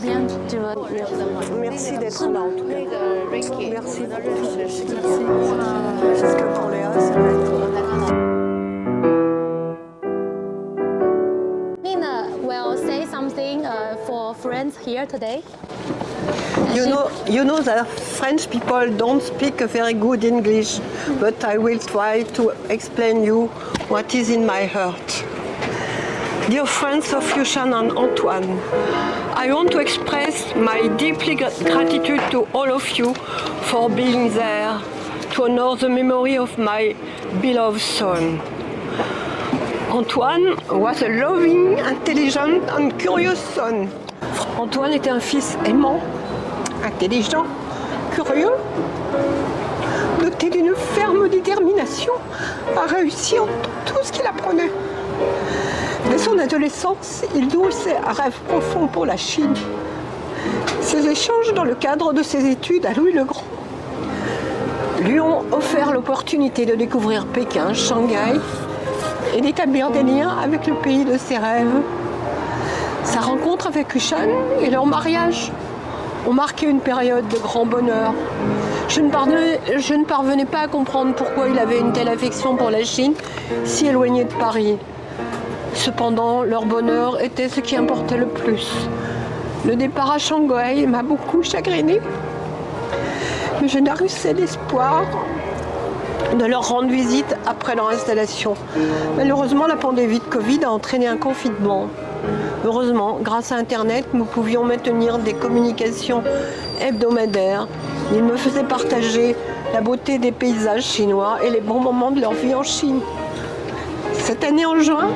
bien de votre... Merci d'être là en tout cas. Merci. Parce que pour Léa, ça va être... Nina will say something for friends here today. You know that French people don't speak a very good English, but I will try to explain you what is in my heart. Dear friends of Yushan and Antoine, I want to express my deeply gratitude to all of you for being there to honor the memory of my beloved son. Antoine was a loving, intelligent and curious son. Antoine était un fils aimant, intelligent, curieux, doté d'une ferme détermination à réussir dans tout ce qu'il apprenait. Dès son adolescence, il nourrissait un rêve profond pour la Chine. Ses échanges dans le cadre de ses études à Louis le Grand lui ont offert l'opportunité de découvrir Pékin, Shanghai et d'établir des liens avec le pays de ses rêves. Sa rencontre avec Yushan et leur mariage ont marqué une période de grand bonheur. Je ne parvenais pas à comprendre pourquoi il avait une telle affection pour la Chine, si éloignée de Paris. Cependant, leur bonheur était ce qui importait le plus. Le départ à Shanghai m'a beaucoup chagrinée, mais je nourrissais l'espoir de leur rendre visite après leur installation. Malheureusement, la pandémie de Covid a entraîné un confinement. Heureusement, grâce à Internet, nous pouvions maintenir des communications hebdomadaires. Ils me faisaient partager la beauté des paysages chinois et les bons moments de leur vie en Chine. Cette année en juin,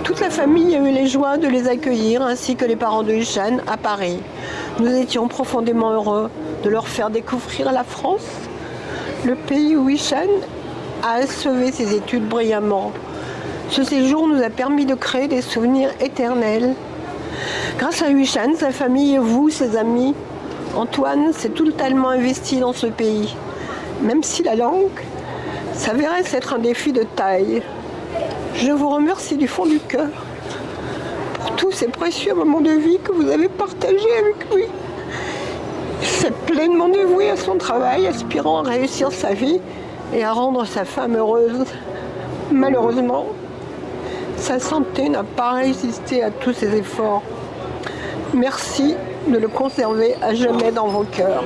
toute la famille a eu les joies de les accueillir, ainsi que les parents de Yushan à Paris. Nous étions profondément heureux de leur faire découvrir la France, le pays où Yushan a achevé ses études brillamment. Ce séjour nous a permis de créer des souvenirs éternels. Grâce à Yushan, sa famille et vous, ses amis, Antoine s'est totalement investi dans ce pays. Même si la langue s'avérait être un défi de taille. Je vous remercie du fond du cœur pour tous ces précieux moments de vie que vous avez partagés avec lui. Il s'est pleinement dévoué à son travail, aspirant à réussir sa vie et à rendre sa femme heureuse. Malheureusement, sa santé n'a pas résisté à tous ses efforts. Merci de le conserver à jamais dans vos cœurs.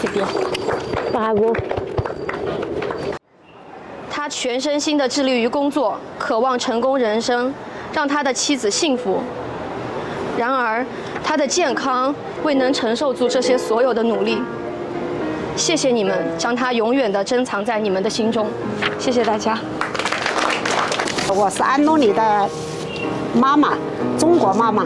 C'est bien. Bravo. 他全身心地致力于工作，渴望成功人生，让他的妻子幸福。然而，他的健康未能承受住这些所有的努力。谢谢你们，将他永远地珍藏在你们的心中。谢谢大家。我是安东尼的妈妈，中国妈妈。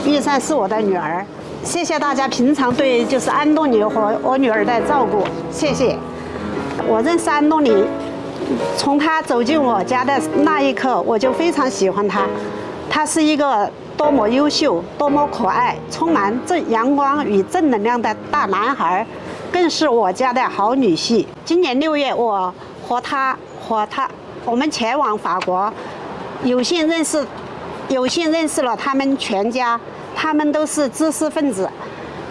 玉珊是我的女儿。谢谢大家平常对就是安东尼和我女儿的照顾，谢谢。我认识安东尼，从他走进我家的那一刻，我就非常喜欢他。他是一个多么优秀、多么可爱、充满阳光与正能量的大男孩，更是我家的好女婿。今年6月，我我们前往法国，有幸认识了他们全家，他们都是知识分子，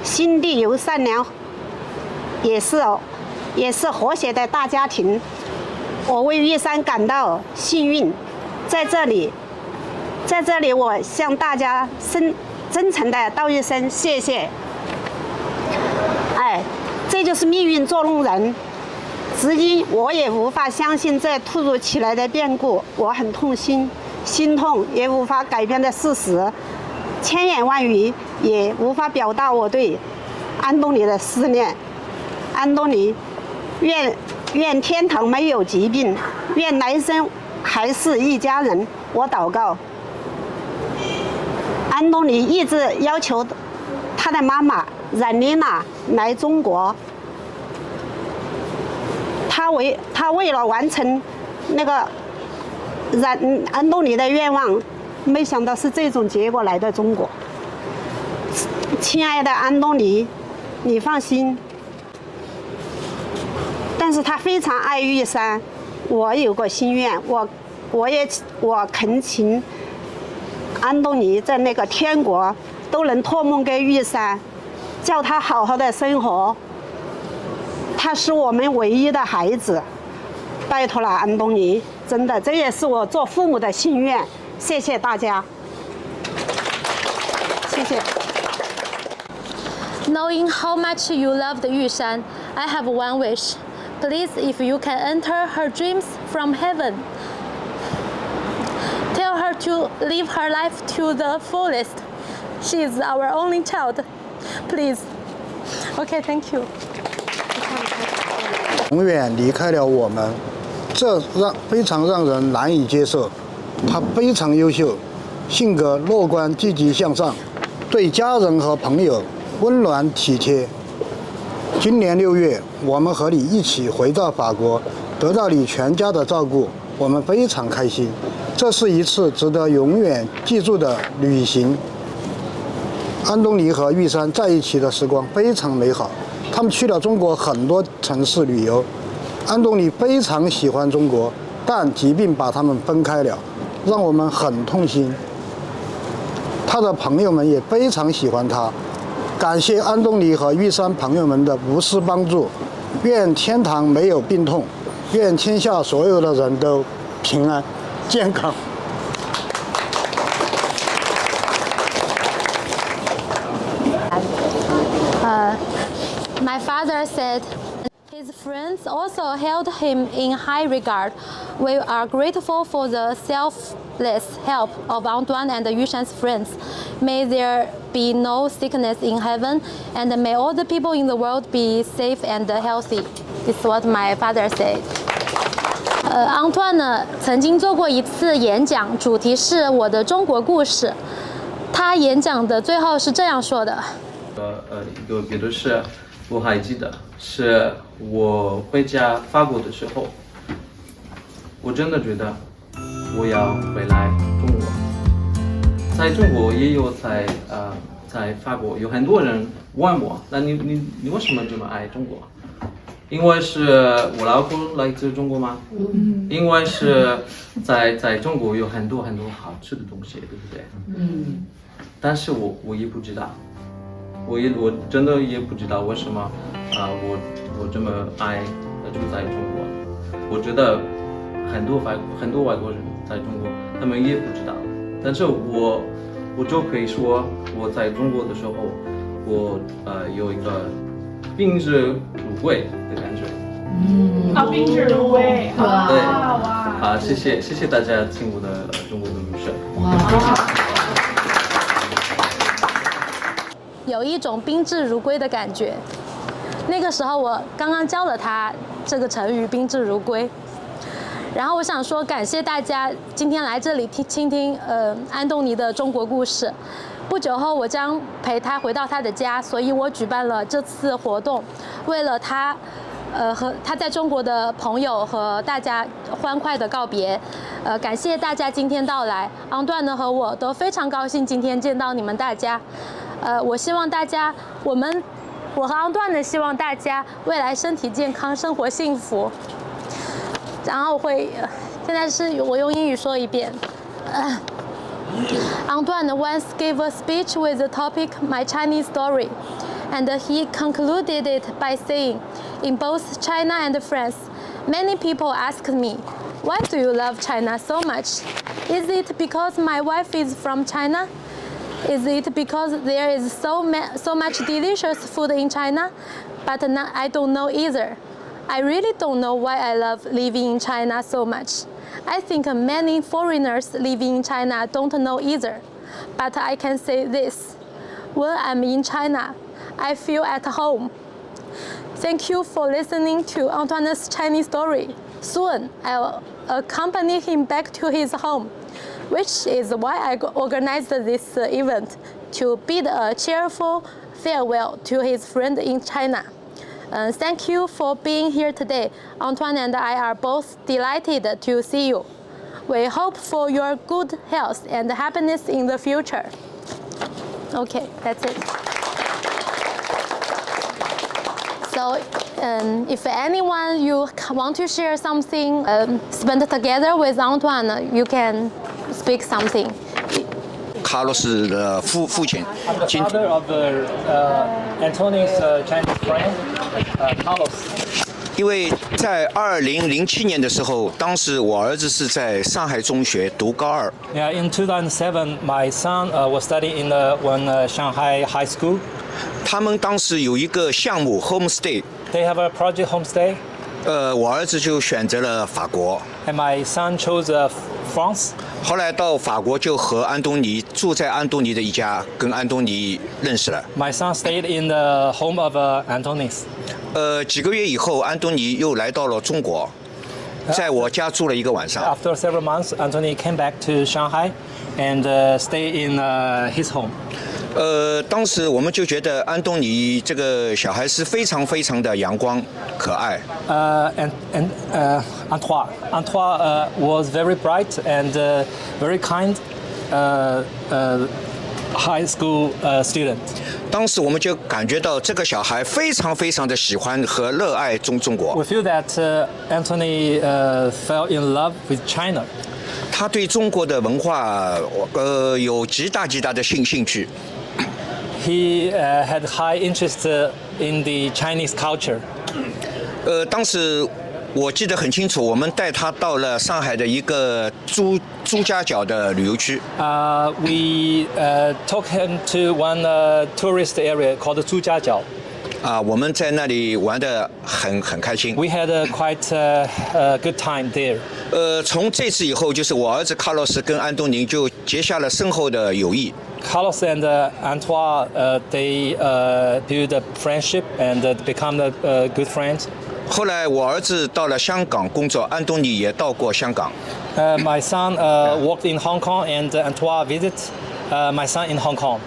心地又善良，也是和谐的大家庭。我为玉珊感到幸运，在这里，我向大家真诚的道一声谢谢。哎，这就是命运捉弄人。至今我也无法相信这突如其来的变故，我很痛心，心痛也无法改变的事实，千言万语也无法表达我对安东尼的思念。安东尼，愿天堂没有疾病，愿来生还是一家人。我祷告。安东尼一直要求他的妈妈冉丽娜来中国。他为了完成那个安东尼的愿望，没想到是这种结果来到中国。亲爱的安东尼，你放心。但是他非常爱玉珊，我有个心愿，我恳请安东尼在那个天国都能托梦给玉山，叫他好好的生活。他是我们唯一的孩子，拜托了安东尼，真的，这也是我做父母的心愿。谢谢大家，谢谢。Knowing how much you loved Yushan, I have one wish. Please, if you can enter her dreams from heaven, tell her to live her life to the fullest. She is our only child. Please. Okay, thank you. 永远离开了我们，这非常让人难以接受。他非常优秀，性格乐观、积极向上，对家人和朋友温暖体贴。今年6月，我们和你一起回到法国，得到你全家的照顾，我们非常开心。这是一次值得永远记住的旅行。安东尼和玉山在一起的时光非常美好，他们去了中国很多城市旅游。安东尼非常喜欢中国，但疾病把他们分开了，让我们很痛心。他的朋友们也非常喜欢他。感谢安东尼和玉山朋友们的无私帮助，愿天堂没有病痛，愿天下所有的人都平安健康。My father said his friends also held him in high regard. We are grateful for the selfless help of Antoine and Yushan's friends. May there be no sickness in heaven, and may all the people in the world be safe and healthy. This is what my father said. Antoine 呢曾经做过一次演讲，主题是我的中国故事。他演讲的最后是这样说的。一个别的事，我还记得是我回家法国的时候，我真的觉得我要回来中国。在中国也有在法国有很多人问我，那你为什么这么爱中国？因为是我老婆来自中国吗？因为是在中国有很多好吃的东西，对不对？但是我也不知道。我真的也不知道为什么我这么爱住在中国。我觉得很多外国人在中国，他们也不知道。但是我就可以说，我在中国的时候，我有一个宾至如归的感觉。宾至如归。对。好，谢谢大家听我的中国的故事。有一种宾至如归的感觉。那个时候我刚刚教了他这个成语“宾至如归”，然后我想说感谢大家今天来这里倾听安东尼的中国故事。不久后我将陪他回到他的家，所以我举办了这次活动，为了他和他在中国的朋友和大家欢快的告别。感谢大家今天到来，昂段呢和我都非常高兴今天见到你们大家。我希望大家，我和昂段呢希望大家未来身体健康，生活幸福。然后现在是我用英语说一遍。Antoine once gave a speech with the topic "My Chinese Story," and he concluded it by saying, "In both China and France, many people ask me, why do you love China so much? Is it because my wife is from China? Is it because there is so much delicious food in China? But I don't know either. I really don't know why I love living in China so much. I think many foreigners living in China don't know either. But I can say this. When I'm in China, I feel at home." Thank you for listening to Antoine's Chinese story. Soon, I'll accompany him back to his home, which is why I organized this event, to bid a cheerful farewell to his friend in China. Thank you for being here today. Antoine and I are both delighted to see you. We hope for your good health and happiness in the future. Okay, that's it. So, if anyone you want to share something, spend together with Antoine, you can speak something. 卡洛斯的父亲。 I'm the father of Antony's Chinese friend, Carlos. 因为在2007年的时候，当时我儿子是在上海中学读高2。 Yeah, in 2007, my son was studying in one Shanghai high school. 他们当时有一个项目 homestay， They have a project homestay. 我儿子就选择了法国。 And my son chose France. 后来到法国就和安东尼住在安东尼的一家，跟安东尼认识了。 My son stayed in the home of Antony's. 几个月以后，安东尼又来到了中国，在我家住了一个晚上。 After several months, Antony came back to Shanghai and stayed in his home. 当时我们就觉得安东尼这个小孩是非常非常的阳光可爱。Antoine was very bright and very kind high school student. 当时我们就感觉到这个小孩非常非常的喜欢和热爱中国。 We feel that Antony fell in love with China. 他对中国的文化有极大的兴趣。 He had high interest in the Chinese culture. 当时我记得很清楚，我们带他到了上海的一个朱家角的旅游区。We took him to one tourist area called 朱家角。我们在那里玩得很开心。 We had a quite a good time there. 从这次以后，就是我儿子卡洛斯跟安东尼就结下了深厚的友谊。 Carlos and Antoine, they build a friendship and become good friends. 后来我儿子到了香港工作，安东尼也到过香港。My son worked in Hong Kong and Antoine visit my son in Hong Kong.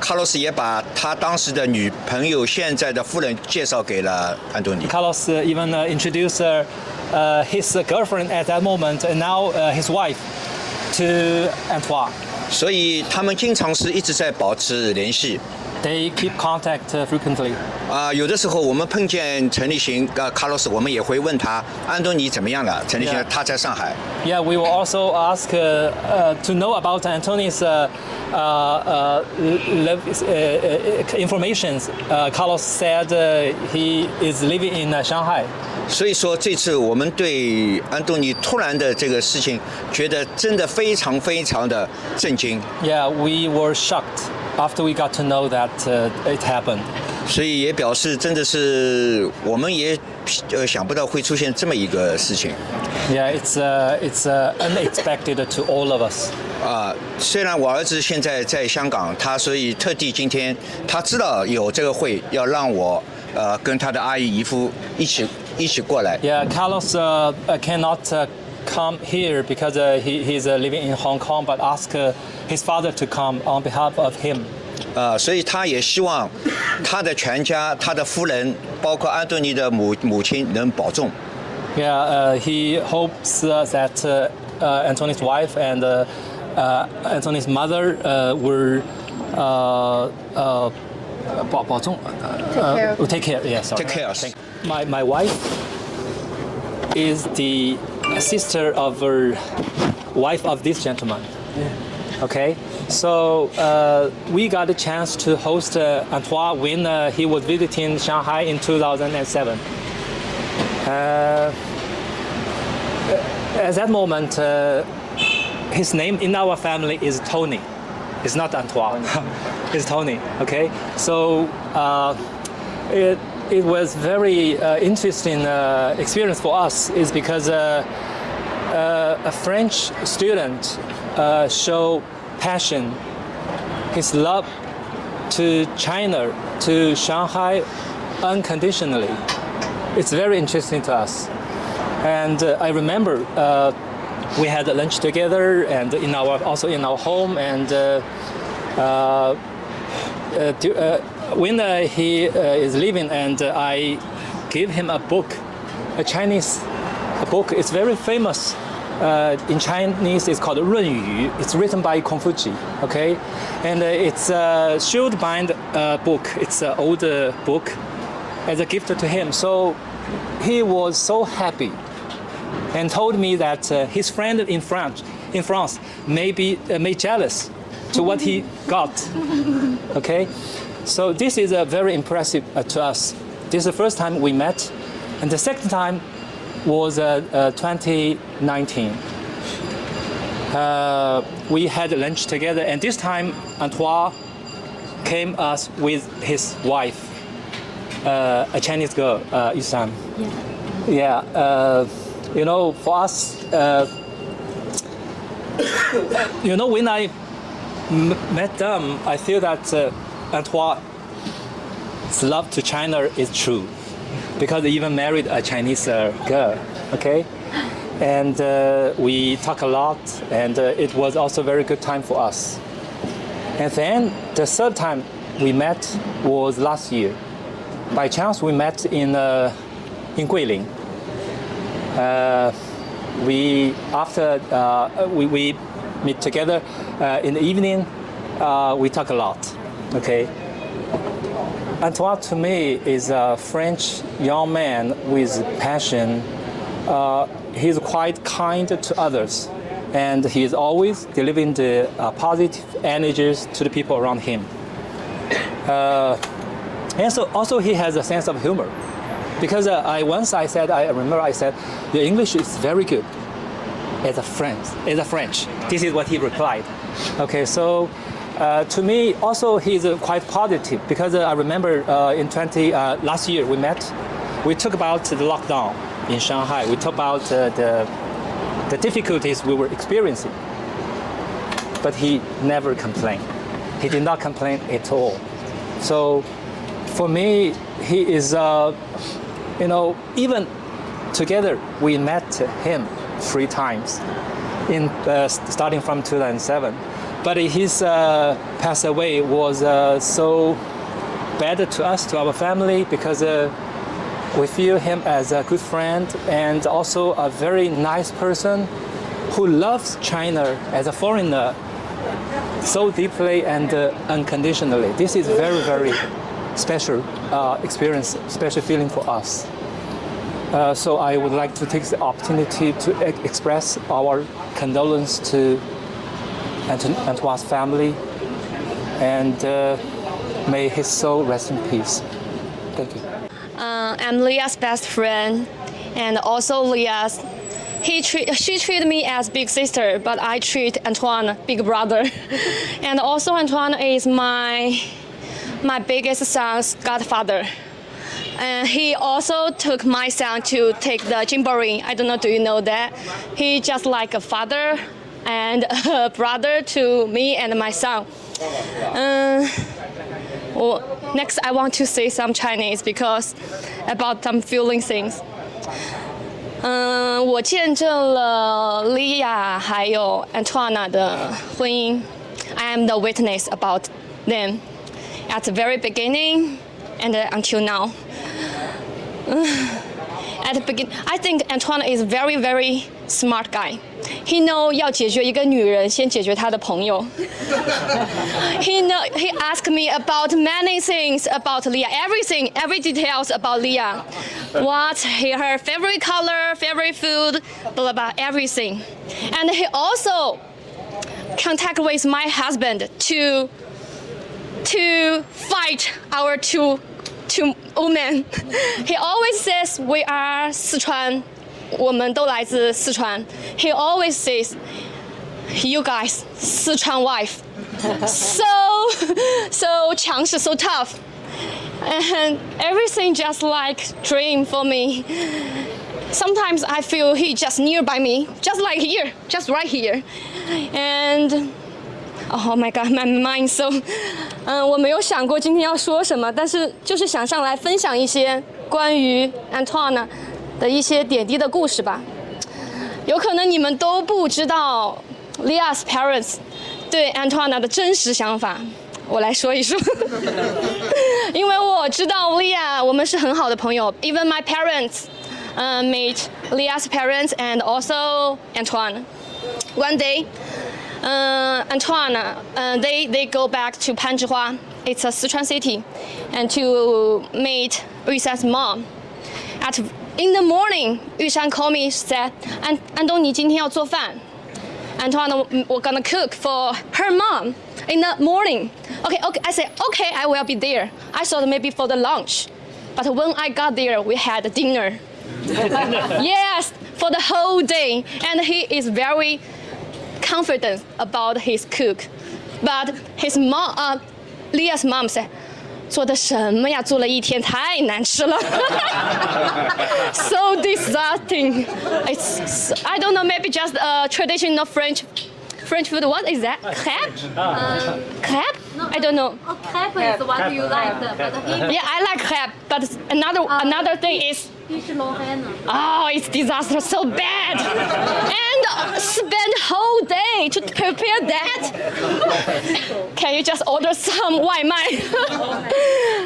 卡洛斯也把他当时的女朋友、现在的夫人介绍给了安东尼。 Carlos even introduced his girlfriend at that moment and now his wife to Antoine. 所以他们经常是一直在保持联系。 They keep contact frequently. 有的时候我们碰见陈立行、卡洛斯，我们也会问他安东尼怎么样了。陈立行他在上海。 Yeah, we will also ask to know about Antony's information. Carlos said he is living in Shanghai. 所以说这次我们对安东尼突然的这个事情，觉得真的非常非常的震惊。 Yeah, we were shocked after we got to know that it happened. 所以也表示真的是我们也想不到会出现这么一个事情。 Yeah, it's unexpected to all of us. 虽然我儿子现在在香港，他所以特地今天他知道有这个会，要让我跟他的阿姨姨夫一起过来。 Yeah, Carlos cannot come here because he's living in Hong Kong, but ask his father to come on behalf of him. 所以他也希望他的全家、他的夫人，包括安东尼的母亲能保重。 Yeah, he hopes that Antony's wife and Antony's mother will take care. Yeah, sorry. Take care. My wife is the sister of the wife of this gentleman. Okay, so we got a chance to host Antoine when he was visiting Shanghai in 2007. At that moment, his name in our family is Tony. It's not Antoine. It's Tony. Okay, so it was very interesting experience for us. Is because a French student show passion, his love to China, to Shanghai, unconditionally. It's very interesting to us. And I remember we had lunch together and also in our home. And when he is leaving, and I gave him a book, a Chinese book. It's very famous. In Chinese, it's called 论语. It's written by Confucius. Okay, and it's a shield-bound book. It's an older book, as a gift to him. So he was so happy and told me that his friend in France may jealous to what he got. Okay, so this is very impressive to us. This is the first time we met, and the second time was 2019. We had lunch together, and this time Antoine came us with his wife, a Chinese girl, Yushan. Yeah. You know, for us, you know, when I met them, I feel that Antoine's love to China is true, because he even married a Chinese girl. Okay. And we talk a lot, and it was also a very good time for us. And then the third time we met was last year. By chance, we met in Guilin. We meet together in the evening. We talk a lot. Okay. Antoine to me is a French young man with passion. He's quite kind to others, and he is always delivering the positive energies to the people around him. And so also he has a sense of humor, because I remember I said, your English is very good as a French. This is what he replied. Okay, so to me also he's quite positive, because I remember last year we met. We talked about the lockdown in Shanghai. We talked about the difficulties we were experiencing. But he never complained. He did not complain at all. So for me, he is, even together we met him 3 times, starting from 2007. But his pass away was so bad to us, to our family, because we feel him as a good friend and also a very nice person who loves China as a foreigner so deeply and unconditionally. This is very, very special experience, special feeling for us. So I would like to take the opportunity to express our condolence to Antoine's family, and may his soul rest in peace. Thank you. I'm Leah's best friend, and also she treated me as big sister, but I treat Antoine big brother. And also Antoine is my biggest son's godfather. And he also took my son to take the Jamboree. I don't know, do you know that? He just like a father and a brother to me and my son. Next, I want to say some Chinese because about some feeling things. 我见证了 Leah 还有 Antoine 的婚姻。I am the witness about them at the very beginning and until now. At the beginning, I think Antoine is very, very smart guy. He know 要解决一个女人，先解决她的朋友。He asked me about many things about Leah, every details about Leah. What's her favorite color, favorite food, blah blah, everything. And he also contact with my husband to fight our two women. He always says we are Sichuan. 我们都来自四川. He always says, "You guys, Sichuan wife, so 强势, so tough, and everything just like dream for me. Sometimes I feel he just nearby me, just like here, just right here, and." Oh my God, my mind so. 我没有想过今天要说什么，但是就是想上来分享一些关于 Antoine 的一些点滴的故事吧。有可能你们都不知道 Leah's parents 对 Antoine 的真实想法，我来说一说。因为我知道 Leah 我们是很好的朋友 ，even my parents meet Leah's parents and also Antoine. One day. Antoine, they go back to Panzhihua. It's a Sichuan city, and to meet Yushan's mom. In the morning, Yushan called me, said, "Andong, 你今天要做饭." Antoine, we're gonna cook for her mom. in the morning. Okay, I said, okay, I will be there. I thought maybe for the lunch. But when I got there, we had dinner. Yes, for the whole day. And he is very confident about his cook. But his mom, Leah's mom said, 做的什么呀？做了一天，太难吃了。So disgusting. It's I don't know, maybe just a traditional French food. What is that? Crepe? Crepe? I don't know. Oh, crepe is what you like, but he Yeah, I like crepe, but another thing is. fish Lorraine. Oh, it's disaster, so bad. And spend whole day to prepare that. Can you just order some 外卖?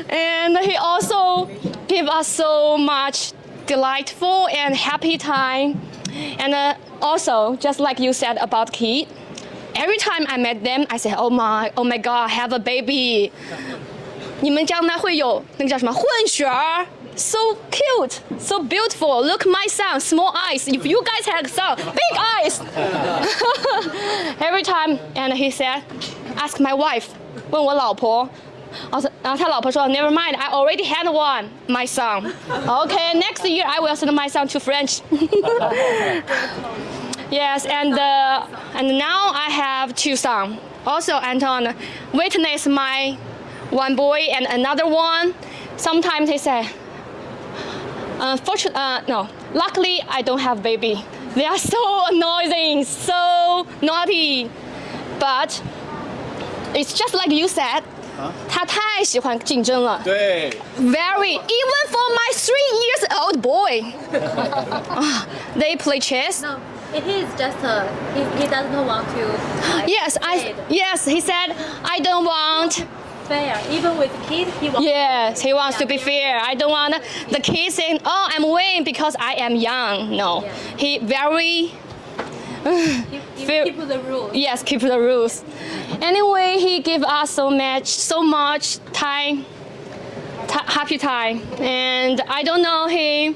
And he also gave us so much delightful and happy time. And also, just like you said about kid, every time I met them, I said, oh my God, have a baby. 你们将来会有那个叫什么混血儿 So cute, so beautiful. Look, my son, small eyes. If you guys had a son, big eyes. Every time, and he said, ask my wife. 问我老婆，然后他老婆说 Never mind, I already had one, my son. Okay, next year I will send my son to French. Yes, and now I have 2 sons. Also, Anton witnessed my one boy and another one. Sometimes he say. Luckily I don't have baby. They are so annoying, so naughty. But it's just like you said. 他太喜欢竞争了。对。Very, even for my 3-year-old boy. They play chess. No, it is just he doesn't want to. Yes, he said I don't want. Fair. Even with kids, he wants. Yes, he wants to be fair. I don't want the kids saying, "Oh, I'm winning because I am young." No, he very. Keep the rules. Yes, keep the rules. Anyway, he gave us so much time, happy time, and I don't know he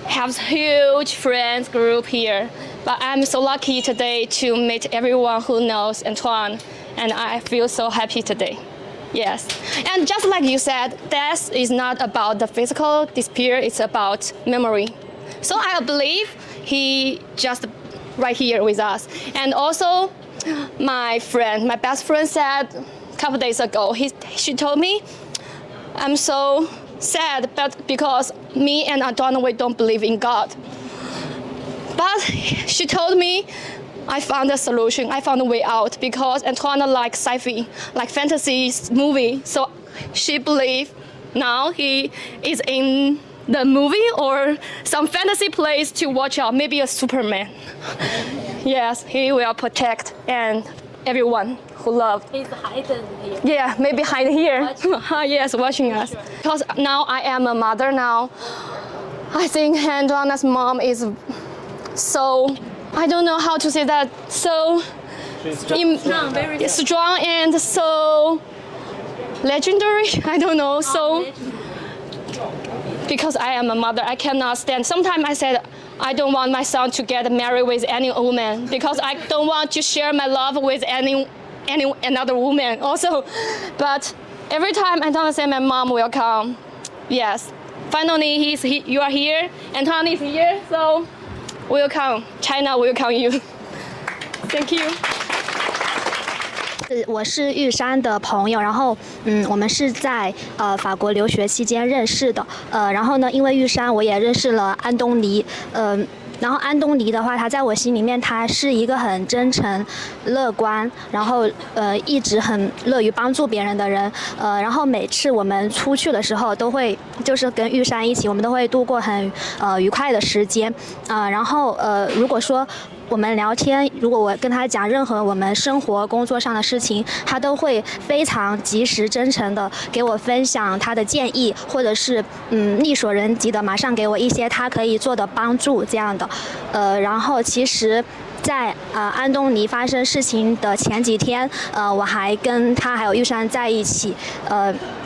has huge friends group here, but I'm so lucky today to meet everyone who knows Antoine, and I feel so happy today. Yes, and just like you said, death is not about the physical disappear, it's about memory. So I believe he just right here with us. And also, my best friend said a couple days ago, she told me, I'm so sad, but because me and Antoine, we don't believe in God. But she told me, I found a solution. I found a way out because Antoine likes sci-fi, like fantasy movie. So she believes now he is in the movie or some fantasy place to watch out, maybe a Superman. Yes, he will protect and everyone who loved. He's hidden here. Yeah, maybe hide here. Yes, watching us. Because now I am a mother now. I think Antoine's mom is so, I don't know how to say that, so Very strong and so legendary. I don't know. So because I am a mother, I cannot stand. Sometimes I said I don't want my son to get married with any woman because I don't want to share my love with any another woman also. But every time Antoine said my mom will come, yes. Finally, you are here. Antoine is here, so we'll come. China will come you. Thank you. 我是玉山的朋友，然后我们是在法国留学期间认识的，然后呢，因为玉山我也认识了安东尼，然后安东尼的话，他在我心里面他是一个很真诚、乐观，然后一直很乐于帮助别人的人，然后每次我们出去的时候都会就是跟玉山一起，我们都会度过很愉快的时间，然后如果说我们聊天，如果我跟他讲任何我们生活工作上的事情，他都会非常及时真诚的给我分享他的建议，或者是力所能及的马上给我一些他可以做的帮助这样的。然后其实在安东尼发生事情的前几天，我还跟他还有玉山在一起，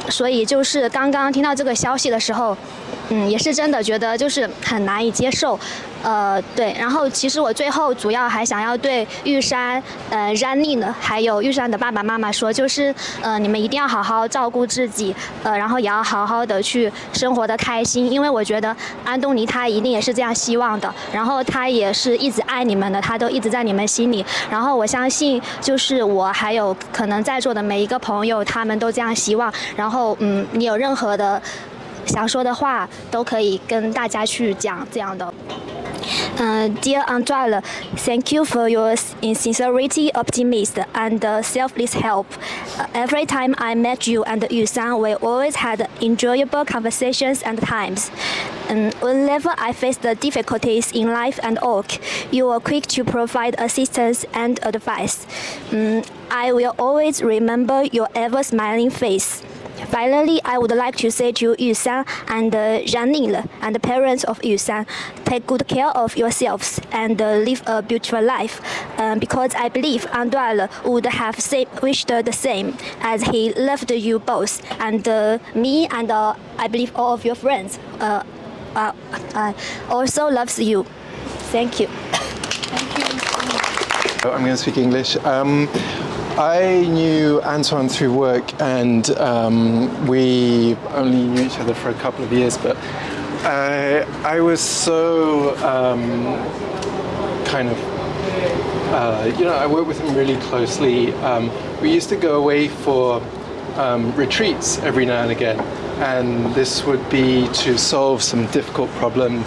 所以就是刚刚听到这个消息的时候，也是真的觉得就是很难以接受，对，然后其实我最后主要还想要对玉山、Janine 呢，还有玉山的爸爸妈妈说，就是你们一定要好好照顾自己，然后也要好好的去生活的开心，因为我觉得安东尼他一定也是这样希望的，然后他也是一直爱你们的，他都一直在你们心里，然后我相信就是我还有可能在座的每一个朋友，他们都这样希望，然后你有任何的想说的话都可以跟大家去讲这样的。Dear Antoine, thank you for your sincerity, optimism, and selfless help. Every time I met you and Yusan, we always had enjoyable conversations and times. Whenever I faced the difficulties in life and work, you were quick to provide assistance and advice. I will always remember your ever-smiling face. Finally, I would like to say to Yusan and Janine and the parents of Yusan, take good care of yourselves and live a beautiful life, because I believe Antoine would have wished the same, as he loved you both, and me and I believe all of your friends also loves you. Thank you. I'm going to speak English. I knew Antoine through work, and we only knew each other for a couple of years, but I was so I worked with him really closely. We used to go away for retreats every now and again, and this would be to solve some difficult problem,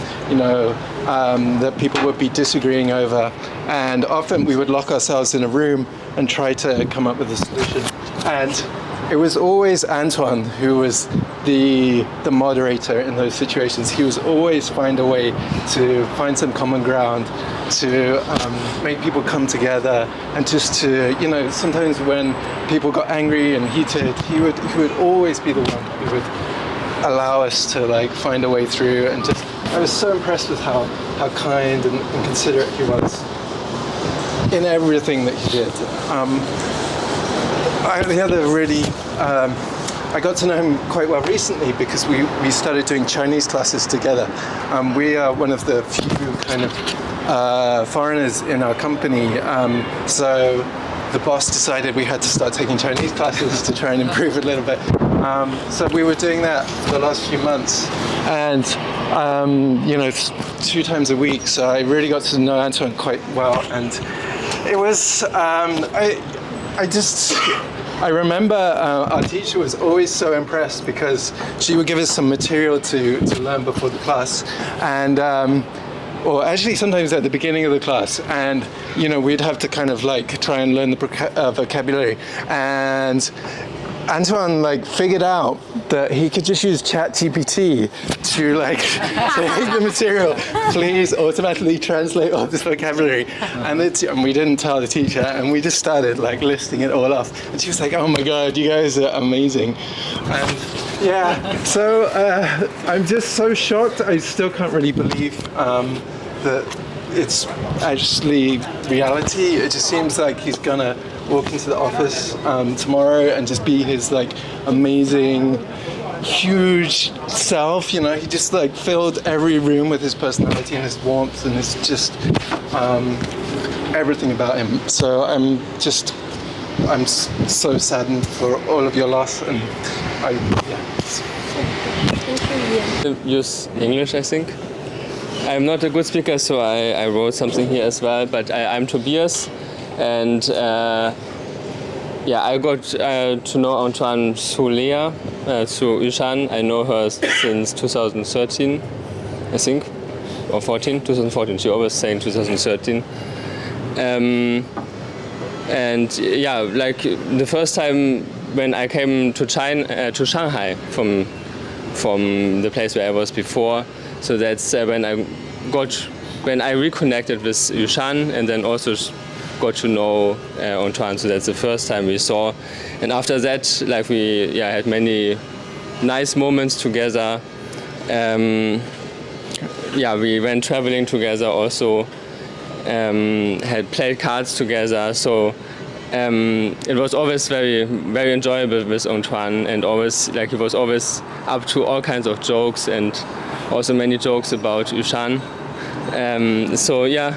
that people would be disagreeing over, and often we would lock ourselves in a room and try to come up with a solution. And it was always Antoine who was the moderator in those situations. He was always find a way to find some common ground, to make people come together, and just to, sometimes when people got angry and heated, he would always be the one who would allow us to find a way through. And just, I was so impressed with how kind and considerate he was in everything that he did. I got to know him quite well recently because we started doing Chinese classes together. We are one of the few kind of foreigners in our company, so the boss decided we had to start taking Chinese classes to try and improve a little bit. So we were doing that for the last few months, and 2 times a week. So I really got to know Antoine quite well, and it was I remember our teacher was always so impressed because she would give us some material to learn before the class, and or actually sometimes at the beginning of the class, and we'd have to kind of try and learn the vocabulary, and Antoine figured out that he could just use ChatGPT to take the material, please automatically translate all this vocabulary, and we didn't tell the teacher, and we just started listing it all off, and she was like, oh my god, you guys are amazing. And yeah, so I'm just so shocked. I still can't really believe that it's actually reality. It just seems like he's gonna walk into the office tomorrow and just be his amazing, huge self. He just filled every room with his personality and his warmth and his just everything about him. So I'm so saddened for all of your loss, and use English, I think. I'm not a good speaker, so I wrote something here as well, but I'm Tobias, and I got to know Antoine through Lea, through Yushan. I know her since 2013, I think, or 2014. She always saying 2013. And yeah, the first time when I came to to Shanghai from the place where I was before. So that's when I reconnected with Yushan, and then also got to know Antoine. So that's the first time we saw, and after that, we had many nice moments together. We went traveling together also. Had played cards together. So it was always very, very enjoyable with Antoine, and always he was always up to all kinds of jokes, and also many jokes about Yushan. So yeah,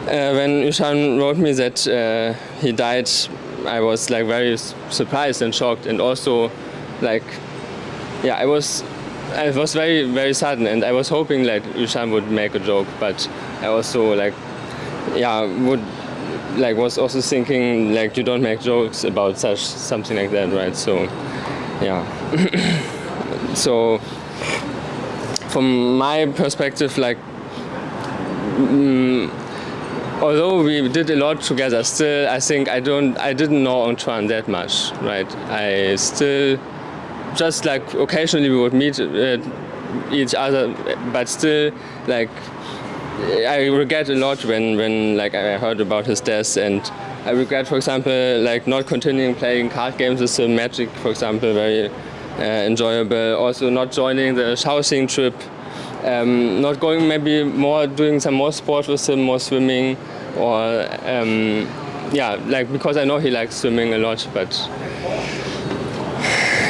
when Yushan wrote me that he died, I was like very surprised and shocked, and also like, yeah, I was very, very saddened, and I was hoping like Yushan would make a joke, but I also like, yeah, was also thinking like you don't make jokes about something like that, right? So yeah. So from my perspective, like although we did a lot together, still I think I didn't know Antoine that much, right? I still just like occasionally we would meet each other, but still like I regret a lot when like I heard about his death, and I regret, for example, like not continuing playing card games with him. Magic, for example, very enjoyable. Also not joining the Shaoxing trip, not going maybe more, doing some more sport with him, more swimming, or yeah, like because I know he likes swimming a lot, but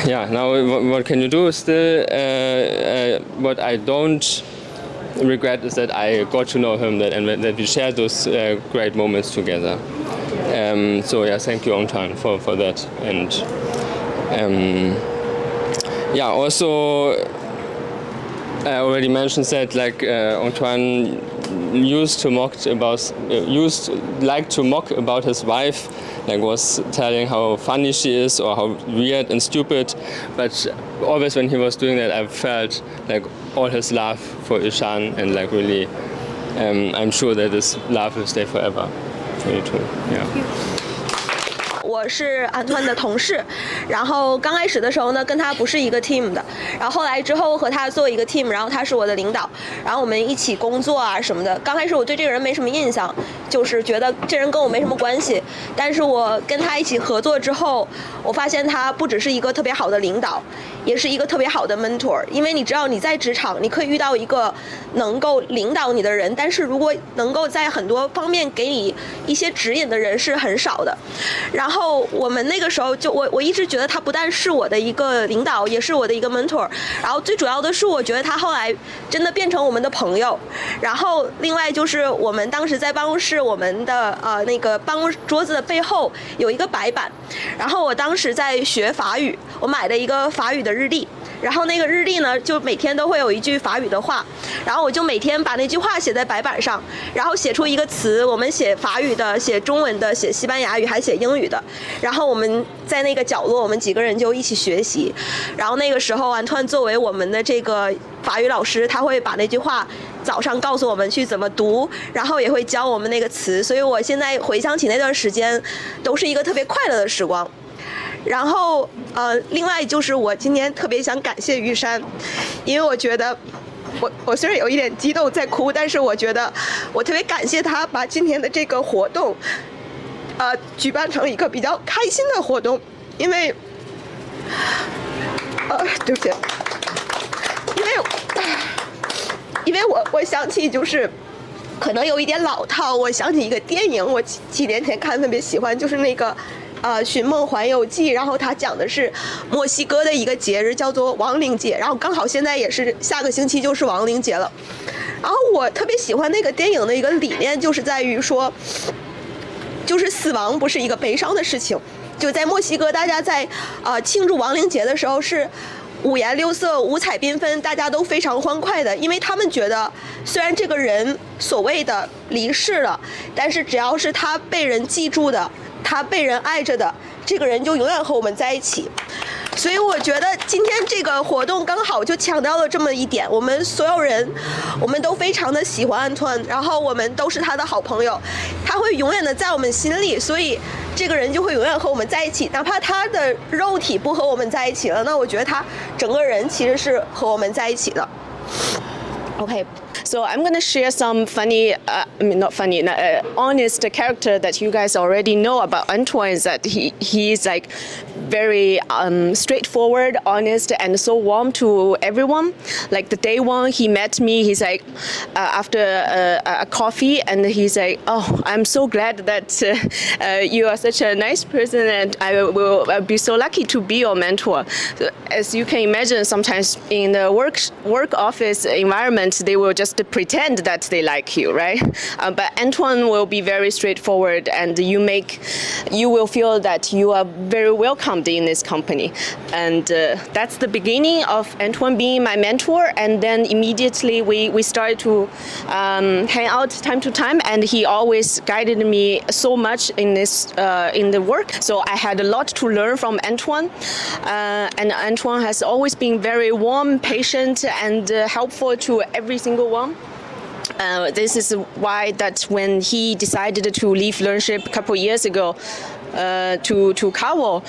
yeah, now what can you do? Still, what I don't regret is that I got to know him, and that we shared those great moments together. So yeah, thank you, Antoine, for that. And yeah, also I already mentioned that like Antoine used to mock about his wife, like was telling how funny she is or how weird and stupid, but always when he was doing that, I felt like all his love for Yushan, and like really, I'm sure that this love will stay forever for you too. Yeah. 我是安团的同事，然后刚开始的时候呢，跟他不是一个 team 的，然后后来之后和他做一个 team， 然后他是我的领导，然后我们一起工作啊什么的。刚开始我对这个人没什么印象，就是觉得这人跟我没什么关系，但是我跟他一起合作之后，我发现他不只是一个特别好的领导，也是一个特别好的 mentor。因为你知道你在职场你可以遇到一个能够领导你的人，但是如果能够在很多方面给你一些指引的人是很少的。然后我们那个时候就我一直觉得他不但是我的一个领导，也是我的一个 mentor。然后最主要的是，我觉得他后来真的变成我们的朋友。然后另外就是我们当时在办公室，我们的那个办公桌子的背后有一个白板，然后我当时在学法语，我买了一个法语的日历。然后那个日历呢，就每天都会有一句法语的话，然后我就每天把那句话写在白板上，然后写出一个词，我们写法语的，写中文的，写西班牙语，还写英语的。然后我们在那个角落，我们几个人就一起学习。然后那个时候，安团作为我们的这个法语老师，他会把那句话早上告诉我们去怎么读，然后也会教我们那个词。所以我现在回想起那段时间，都是一个特别快乐的时光。然后另外就是我今天特别想感谢玉山，因为我觉得我虽然有一点激动在哭，但是我觉得我特别感谢他把今天的这个活动举办成一个比较开心的活动。因为对不起，因为我想起就是可能有一点老套，我想起一个电影，我几年前看特别喜欢，就是那个寻梦环游记，然后它讲的是墨西哥的一个节日叫做亡灵节，然后刚好现在也是下个星期就是亡灵节了。然后我特别喜欢那个电影的一个理念，就是在于说，就是死亡不是一个悲伤的事情。就在墨西哥，大家在庆祝亡灵节的时候是五颜六色、五彩缤纷，大家都非常欢快的，因为他们觉得虽然这个人所谓的离世了，但是只要是他被人记住的，他被人爱着的，这个人就永远和我们在一起。所以我觉得今天这个活动刚好就强调了这么一点，我们所有人我们都非常的喜欢安团，然后我们都是他的好朋友，他会永远的在我们心里，所以这个人就会永远和我们在一起，哪怕他的肉体不和我们在一起了，那我觉得他整个人其实是和我们在一起的。 Okay, so I'm going to share some funny, honest character that you guys already know about Antoine. Is that he's like very straightforward, honest, and so warm to everyone. Like the day one he met me, he's like after a coffee, and he's like, "Oh, I'm so glad that you are such a nice person, and I'll be so lucky to be your mentor." So, as you can imagine, sometimes in the work office environment, they will just just pretend that they like you, right? But Antoine will be very straightforward, and you will feel that you are very welcomed in this company. And that's the beginning of Antoine being my mentor. And then immediately we started to hang out time to time, and he always guided me so much in the work. So I had a lot to learn from Antoine, and Antoine has always been very warm, patient, and helpful to every single one. This is why that when he decided to leave LearnShip a couple years ago to Kawo,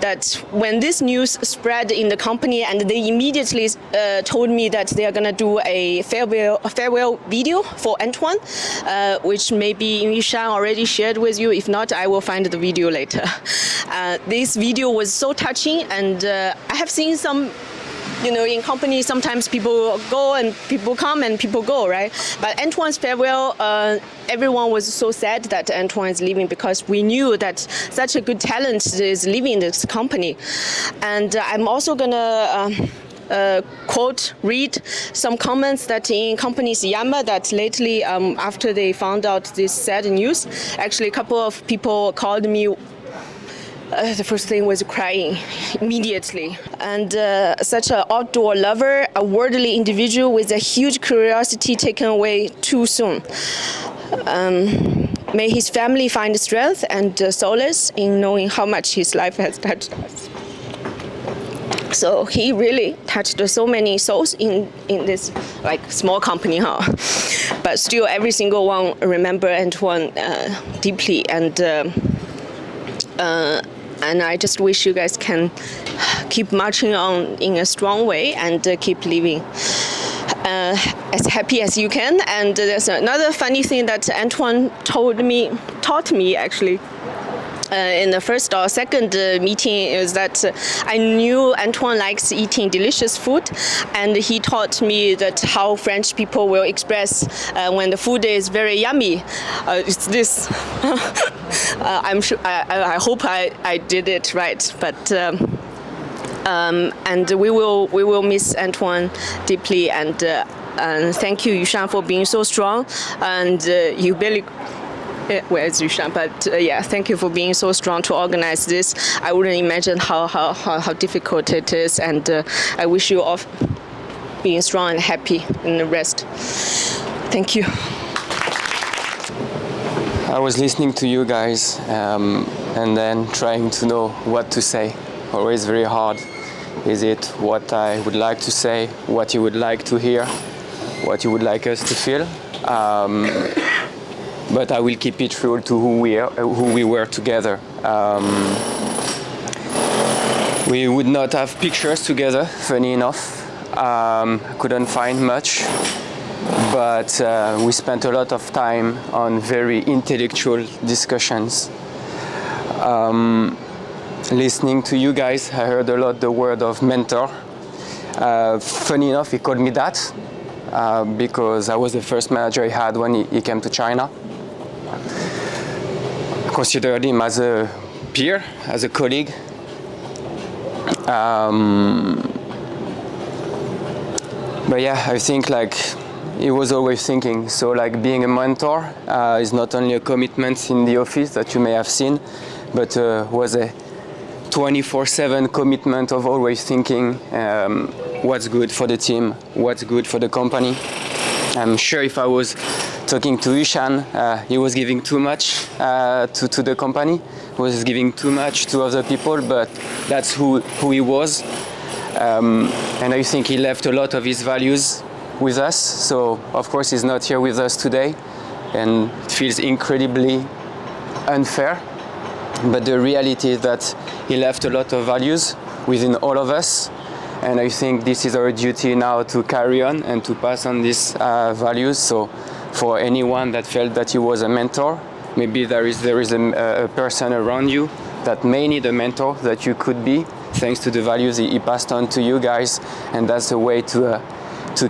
that when this news spread in the company, and they immediately told me that they are going to do a farewell video for Antoine, which maybe Yushan already shared with you. If not, I will find the video later. This video was so touching, and I have seen some, in companies, sometimes people go and people come and people go, right? But Antoine's farewell, everyone was so sad that Antoine is leaving, because we knew that such a good talent is leaving this company. And I'm also gonna read some comments that in companies Yammer, that lately, after they found out this sad news, actually a couple of people called me. The first thing was crying immediately. And such an outdoor lover, a worldly individual with a huge curiosity taken away too soon. May his family find strength and solace in knowing how much his life has touched us. So he really touched so many souls in this small company, huh? But still, every single one remember Antoine deeply, and I just wish you guys can keep marching on in a strong way and keep living as happy as you can. And there's another funny thing that Antoine taught me actually. In the first or second meeting, is that I knew Antoine likes eating delicious food, and he taught me that how French people will express when the food is very yummy. It's this. I'm sure. I hope I did it right, but. And we will miss Antoine deeply, and thank you, Yushan, for being so strong, and you barely. Where's Yushan? But thank you for being so strong to organize this. I wouldn't imagine how difficult it is, and I wish you all being strong and happy in the rest. Thank you. I was listening to you guys and then trying to know what to say. Always very hard. Is it what I would like to say, what you would like to hear, what you would like us to feel? But I will keep it true to who we were together. We would not have pictures together, funny enough. Couldn't find much, but we spent a lot of time on very intellectual discussions. Listening to you guys, I heard a lot the word of mentor. Funny enough, he called me that because I was the first manager he had when he came to China. I considered him as a peer, as a colleague. But yeah, I think he was always thinking. So being a mentor is not only a commitment in the office that you may have seen, but was a 24/7 commitment of always thinking what's good for the team, what's good for the company. I'm sure if I was talking to Yushan, he was giving too much to the company, was giving too much to other people, but that's who he was. And I think he left a lot of his values with us. So of course he's not here with us today, and it feels incredibly unfair. But the reality is that he left a lot of values within all of us. And I think this is our duty now to carry on and to pass on these values. So for anyone that felt that he was a mentor, maybe there is a person around you that may need a mentor that you could be, thanks to the values he passed on to you guys. And that's a way to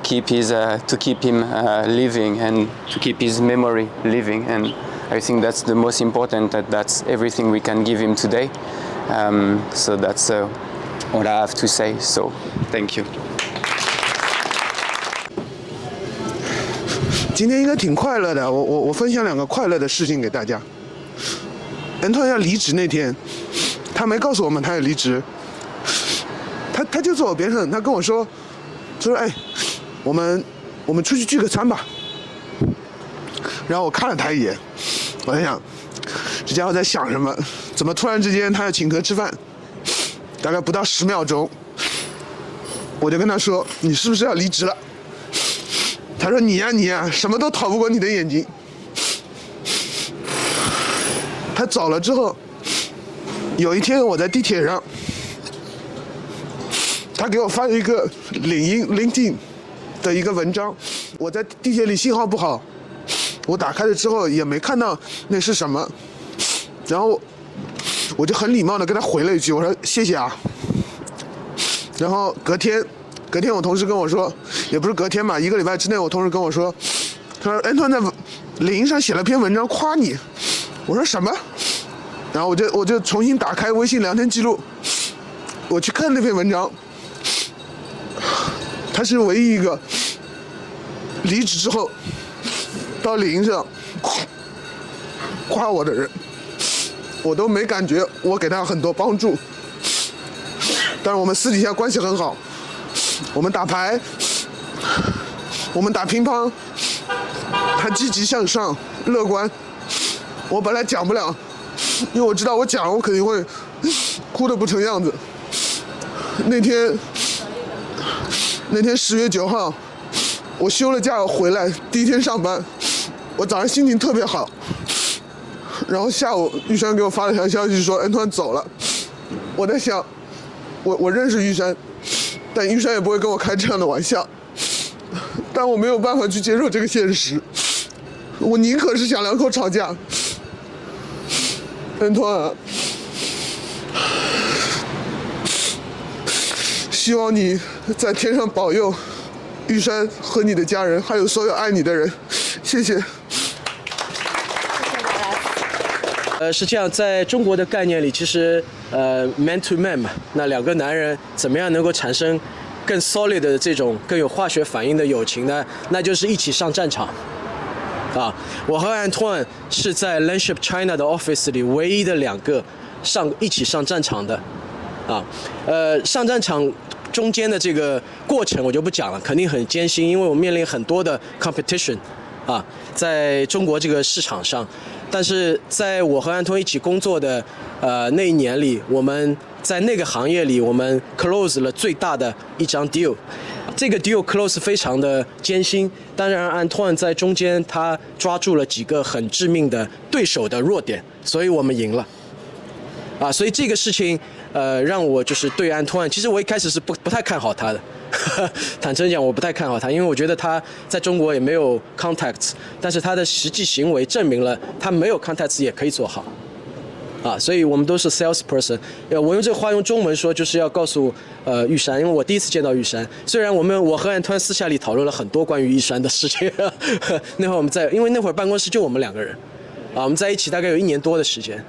keep him living and to keep his memory living. And I think that's the most important, that's everything we can give him today. So that's what I have to say. So thank you. 今天应该挺快乐的。我分享2个快乐的事情给大家。安托万要离职那天，他没告诉我们他要离职，他就坐我边上，他跟我说哎，我们出去聚个餐吧。然后我看了他一眼，我在想，这家伙在想什么？怎么突然之间他要请客吃饭？大概不到10秒钟，我就跟他说：“你是不是要离职了？”他说：“你呀，什么都逃不过你的眼睛。”他走了之后，有一天我在地铁上，他给我发了一个LinkedIn 的一个文章。我在地铁里信号不好，我打开了之后也没看到那是什么，然后我就很礼貌的跟他回了一句，我说谢谢啊。然后隔天我同事跟我说，也不是隔天吧，1个礼拜之内，我同事跟我说，他说安托万在领英上写了篇文章夸你。我说什么？然后我就重新打开微信聊天记录，我去看那篇文章。他是唯一一个离职之后到领英上夸我的人，我都没感觉我给他很多帮助，但是我们私底下关系很好，我们打牌，我们打乒乓，他积极向上乐观。我本来讲不了，因为我知道我讲我肯定会哭得不成样子。那天10月9号，我休了假回来，第1天上班，我早上心情特别好，然后下午玉山给我发了条消息说安托万走了。我在想，我认识玉山，但玉山也不会跟我开这样的玩笑，但我没有办法去接受这个现实，我宁可是小两口吵架。安托万，希望你在天上保佑玉山和你的家人，还有所有爱你的人，谢谢。是这样，在中国的概念里，其实man to man 嘛，那2个男人怎么样能够产生更 solid 的这种更有化学反应的友情呢？那就是一起上战场。我和安托万是在 Landship China 的 office 里唯一的2个一起上战场的。上战场中间的这个过程我就不讲了，肯定很艰辛，因为我面临很多的 competition 在中国这个市场上。但是在我和安托万一起工作的那一年里，我们在那个行业里我们 close 了最大的一张 deal。这个 deal close 非常的艰辛，当然安托万在中间他抓住了几个很致命的对手的弱点，所以我们赢了。所以这个事情让我就是对安托万，其实我一开始是不太看好他的，坦诚讲我不太看好他，因为我觉得他在中国也没有 contacts， 但是他的实际行为证明了他没有 contacts 也可以做好。所以我们都是 salesperson。我用这个话用中文说，就是要告诉玉山，因为我第一次见到玉山。虽然我和安托万私下里讨论了很多关于玉山的事情，那会儿我们因为那会儿办公室就我们2个人，我们在一起大概有1年多的时间，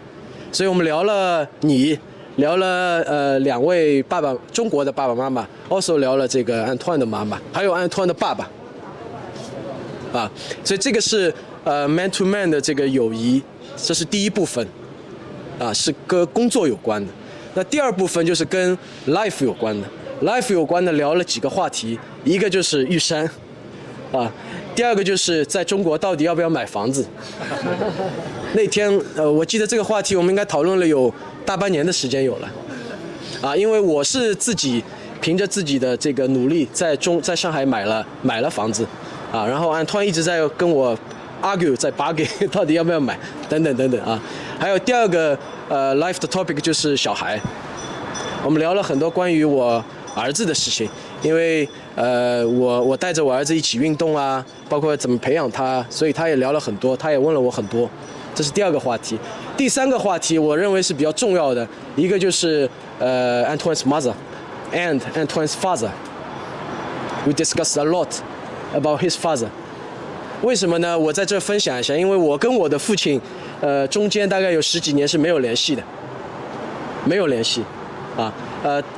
所以我们聊了聊了2位中国的爸爸妈妈 ，also 聊了这个安托万的妈妈，还有安托万的爸爸。所以这个是man to man 的这个友谊，这是第一部分。是跟工作有关的。那第2部分就是跟 life 有关的。life 有关的聊了几个话题，一个就是玉山，第2个就是在中国到底要不要买房子。那天我记得这个话题我们应该讨论了有大半年的时间有了，因为我是自己凭着自己的这个努力在上海买了房子，然后安托万一直在跟我argue 在 bargain 到底要不要买等等。还有第2个life 的 topic 就是小孩，我们聊了很多关于我儿子的事情，因为我带着我儿子一起运动包括怎么培养他，所以他也聊了很多，他也问了我很多，这是第2个话题。第3个话题我认为是比较重要的，一个就是Antoine's mother and Antoine's father. We discussed a lot about his father. 为什么呢？我在这分享一下，因为我跟我的父亲，中间大概有10几年是没有联系的，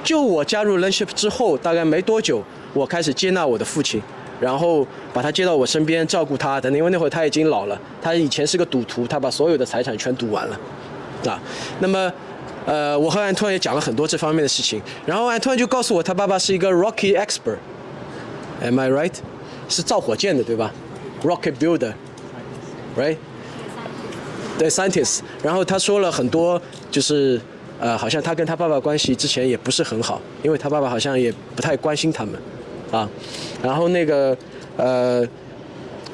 就我加入 Landship 之后，大概没多久，我开始接纳我的父亲，然后把他接到我身边照顾他等等，因为那会儿他已经老了，他以前是个赌徒，他把所有的财产全赌完了，啊，那么我和安托万也讲了很多这方面的事情，然后安托万就告诉我他爸爸是一个 rocket expert，am I right？ 是造火箭的对吧 ？rocket builder，right？ 对 ，scientist。然后他说了很多，就是好像他跟他爸爸关系之前也不是很好，因为他爸爸好像也不太关心他们，啊。然后那个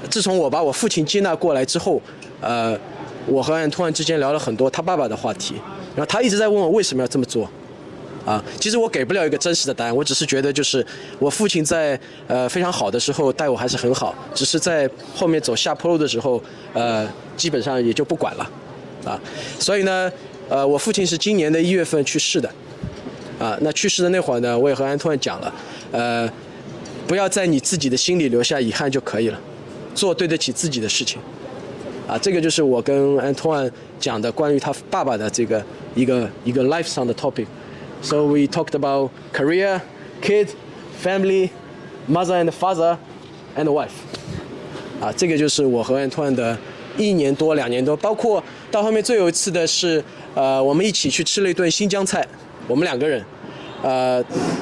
自从我把我父亲接纳过来之后，我和安托万之间聊了很多他爸爸的话题，然后他一直在问我为什么要这么做。其实我给不了一个真实的答案，我只是觉得就是我父亲在非常好的时候待我还是很好，只是在后面走下坡路的时候，基本上也就不管了，所以呢，我父亲是今年的1月份去世的，那去世的那会儿呢，我也和安托万讲了，不要在你自己的心里留下遗憾就可以了，做对得起自己的事情，这个就是我跟安托万讲的关于他爸爸的这个一个 life 上的 topic。So we talked about career, kid, family, mother and father, and wife. 这个就是我和安托万的1年多、2年多，包括到后面最有一次的是，我们一起去吃了一顿新疆菜，我们2个人，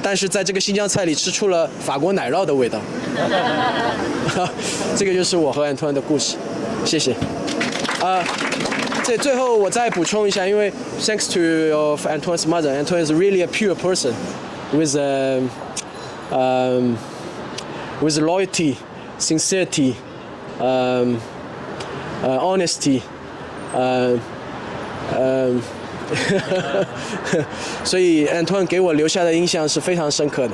但是在这个新疆菜里吃出了法国奶酪的味道。这个就是我和安托万的故事，谢谢。这最后我再补充一下，因为 thanks to Antoine's mother, Antoine is really a pure person with loyalty, sincerity, honesty, 所以 Antoine 给我留下的印象是非常深刻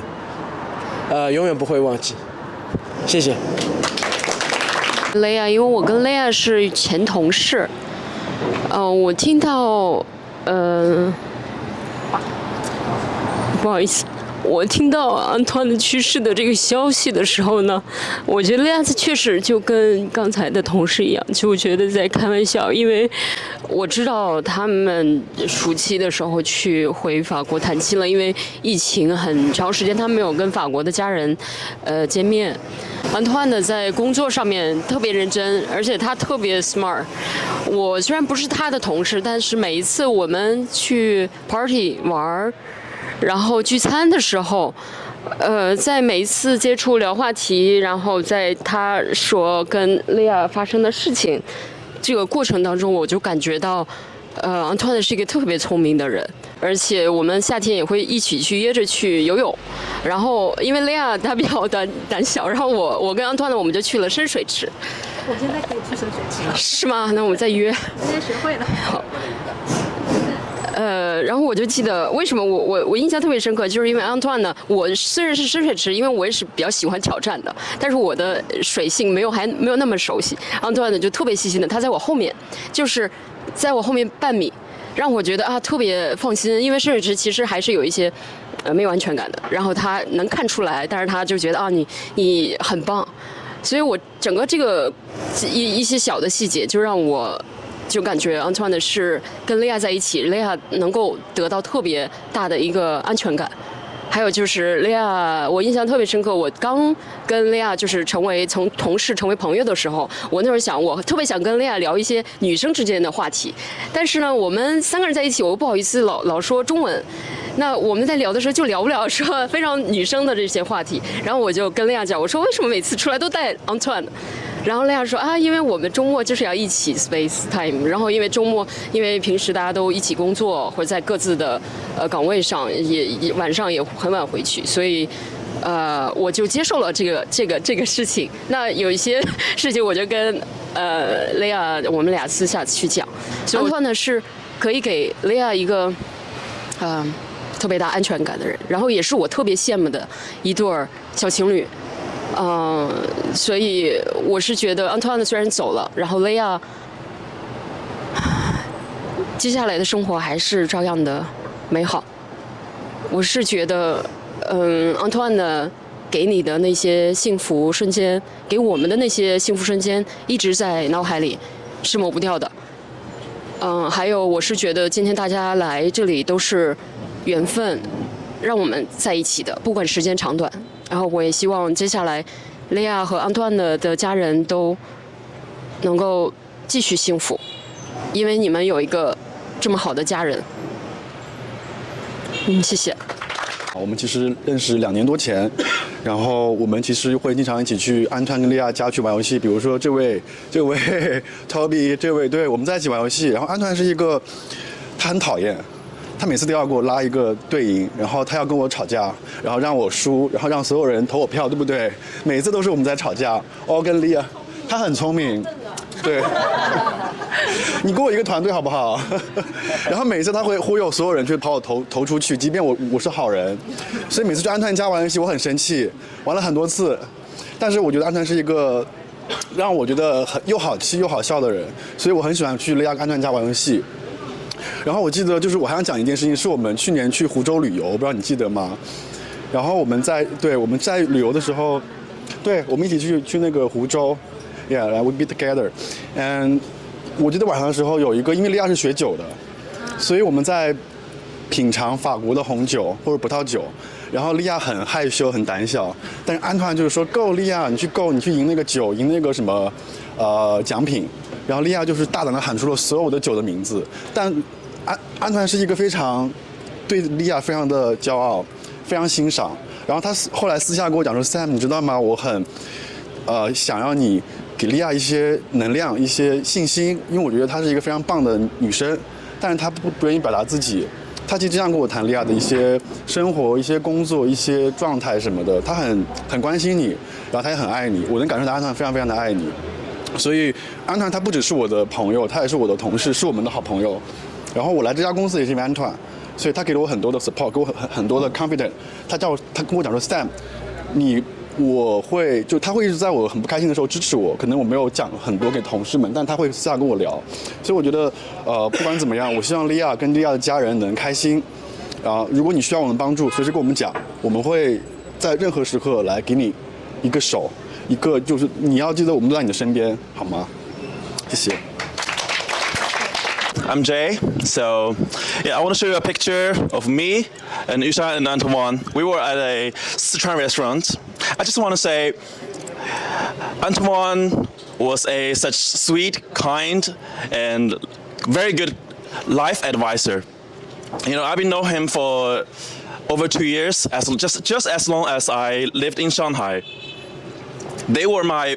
的，永远不会忘记。谢谢。雷亚，因为我跟雷亚是前同事。我听到，不好意思，我听到安托万去世的这个消息的时候呢，我觉得雷亚确实就跟刚才的同事一样，就觉得在开玩笑，因为我知道他们暑期的时候回法国探亲了，因为疫情很长时间，他没有跟法国的家人见面。安托万呢，在工作上面特别认真，而且他特别 smart。我虽然不是他的同事，但是每一次我们去 party 玩，然后聚餐的时候，在每一次接触聊话题，然后在他说跟莉亚发生的事情这个过程当中，我就感觉到，安托万是一个特别聪明的人。而且我们夏天也会一起约着去游泳，然后因为雷亚她比较胆小，然后我跟安托万呢我们就去了深水池。我现在可以去深水池了。是吗？那我们再约。我现在学会了。好。然后我就记得为什么我印象特别深刻，就是因为安托万呢，我虽然是深水池，因为我也是比较喜欢挑战的，但是我的水性还没有那么熟悉。安托万呢就特别细心的，他在我后面，就是在我后面半米。让我觉得特别放心，因为深水池其实还是有一些没有安全感的，然后他能看出来，但是他就觉得你很棒，所以我整个这个一些小的细节就让我就感觉安托万的是跟雷亚在一起，雷亚能够得到特别大的一个安全感。还有就是雷亚，我印象特别深刻。我刚跟雷亚就是从同事成为朋友的时候，我那会儿我特别想跟雷亚聊一些女生之间的话题，但是呢，我们3个人在一起，我又不好意思老说中文。那我们在聊的时候就聊不了说非常女生的这些话题，然后我就跟雷亚讲，我说为什么每次出来都带 Antoine？然后雷亚说因为我们周末就是要一起 space time， 然后因为周末因为平时大家都一起工作或者在各自的岗位上，也晚上也很晚回去，所以我就接受了这个事情。那有一些事情我就跟雷亚我们俩私下去讲，所以Antoine呢是可以给雷亚一个特别大安全感的人，然后也是我特别羡慕的一对小情侣。所以我是觉得安托万虽然走了，然后雷亚接下来的生活还是照样的美好。我是觉得，安托万呢给你的那些幸福瞬间，给我们的那些幸福瞬间，一直在脑海里是抹不掉的。还有我是觉得今天大家来这里都是缘分，让我们在一起的，不管时间长短。然后我也希望接下来雷亚和安图万的家人都能够继续幸福，因为你们有一个这么好的家人。谢谢。我们其实认识2年多前，然后我们其实会经常一起去安川跟利亚家去玩游戏，比如说这位 Toby 这位，对，我们在一起玩游戏。然后安川是一个，他很讨厌，他每次都要给我拉一个队赢，然后他要跟我吵架，然后让我输，然后让所有人投我票，对不对？每次都是我们在吵架。跟利亚，他很聪明，对。你跟我一个团队好不好？然后每次他会忽悠所有人去把我投出去，即便我是好人，所以每次去安川家玩游戏我很生气，玩了很多次。但是我觉得安川是一个让我觉得又好气又好笑的人，所以我很喜欢去雷亚安川家玩游戏。然后我记得就是我还想讲一件事情，是我们去年去湖州旅游，不知道你记得吗？然后我们在旅游的时候，对，我们一起去那个湖州 ，Yeah, we be together, and 我记得晚上的时候有一个，因为利亚是学酒的，所以我们在品尝法国的红酒或者葡萄酒，然后利亚很害羞很胆小，但是安团就是说 Go 利亚，你去赢那个酒，赢那个什么奖品，然后利亚就是大胆的喊出了所有的酒的名字，但安团是一个非常对利亚非常的骄傲，非常欣赏，然后他后来私下跟我讲说 Sam 你知道吗，我很想要你给利亚一些能量一些信心，因为我觉得她是一个非常棒的女生，但是她不愿意表达自己，她其实经常跟我谈利亚的一些生活一些工作一些状态什么的，她很关心你，然后她也很爱你，我能感受到安团非常非常的爱你，所以安团她不只是我的朋友，她也是我的同事，是我们的好朋友，然后我来这家公司也是因为安团，所以她给了我很多的 support， 给我很多的 confidence， 她跟我讲说 Sam 他会一直在我很不开心的时候支持我，可能我没有讲很多给同事们，但他会私下跟我聊，所以我觉得不管怎么样，我希望利亚跟利亚的家人能开心，如果你需要我们帮助，随时跟我们讲，我们会在任何时刻来给你一个手，一个就是你要记得我们都在你的身边，好吗？谢谢。I'm Jay. So, yeah, I want to show you a picture of me and Yushan and Antoine. We were at a Sichuan restaurant. I just want to say, Antoine was such sweet, kind, and very good life advisor. You know, I've been knowing him for over 2 years, just as long as I lived in Shanghai. They were my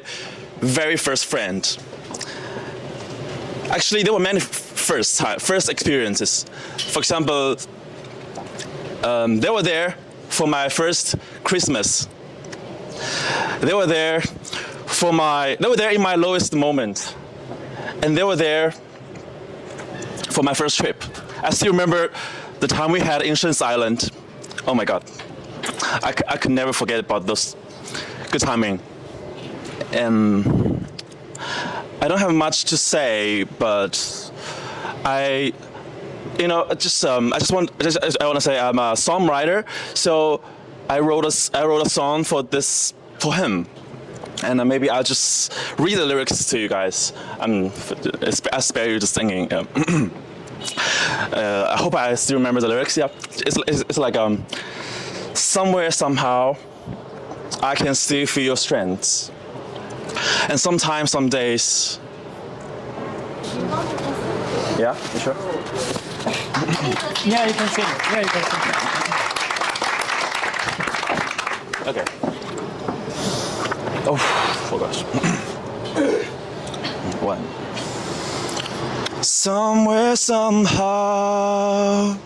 very first friend. Actually, there were many first experiences. For example, they were there for my first Christmas. They were there in my lowest moment, and they were there for my first trip. I still remember the time we had in Shenzhen Island. Oh my God, I could never forget about those good timing. And I don't have much to say, but I want to say I'm a songwriter, so I wrote a song for him, and maybe I'll just read the lyrics to you guys. I spare you the singing. I hope I still remember the lyrics. Yeah, it's like somewhere somehow I can still feel your strength, and sometimes some days. Yeah, you sure? Yeah, you can sing. Yeah, you can sing. Okay. Oh gosh. One. Somewhere, somehow,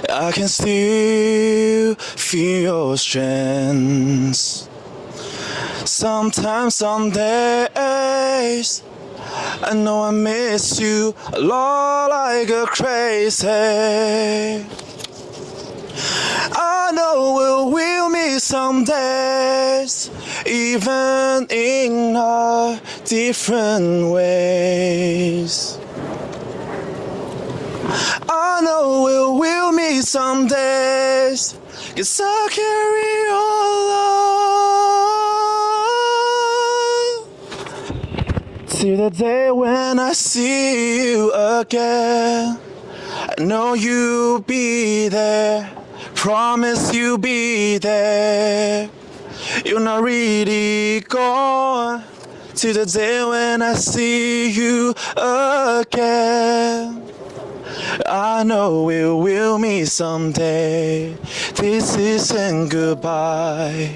I can still feel your strength. Sometimes, some days, I know I miss you a lot like a crazy. I know we'll meet some days, even in our different ways. I know we'll meet some days, 'cause I carry your love till the day when I see you again. I know you'll be there, promise you'll be there, you're not really gone. Till the day when I see you again. I know we will meet someday. This isn't goodbye.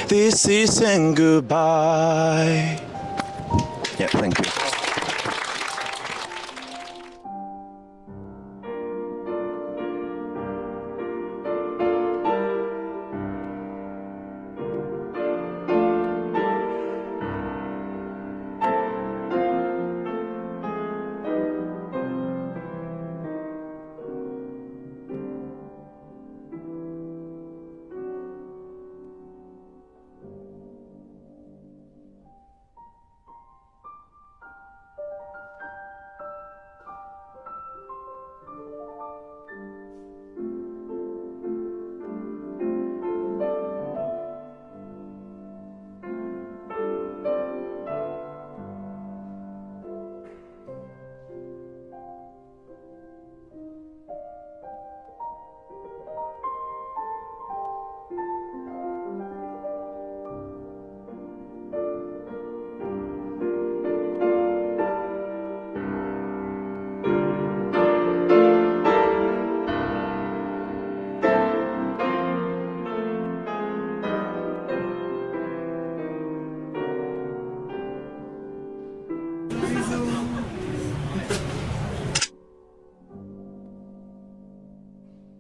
This isn't goodbye. Yeah, thank you.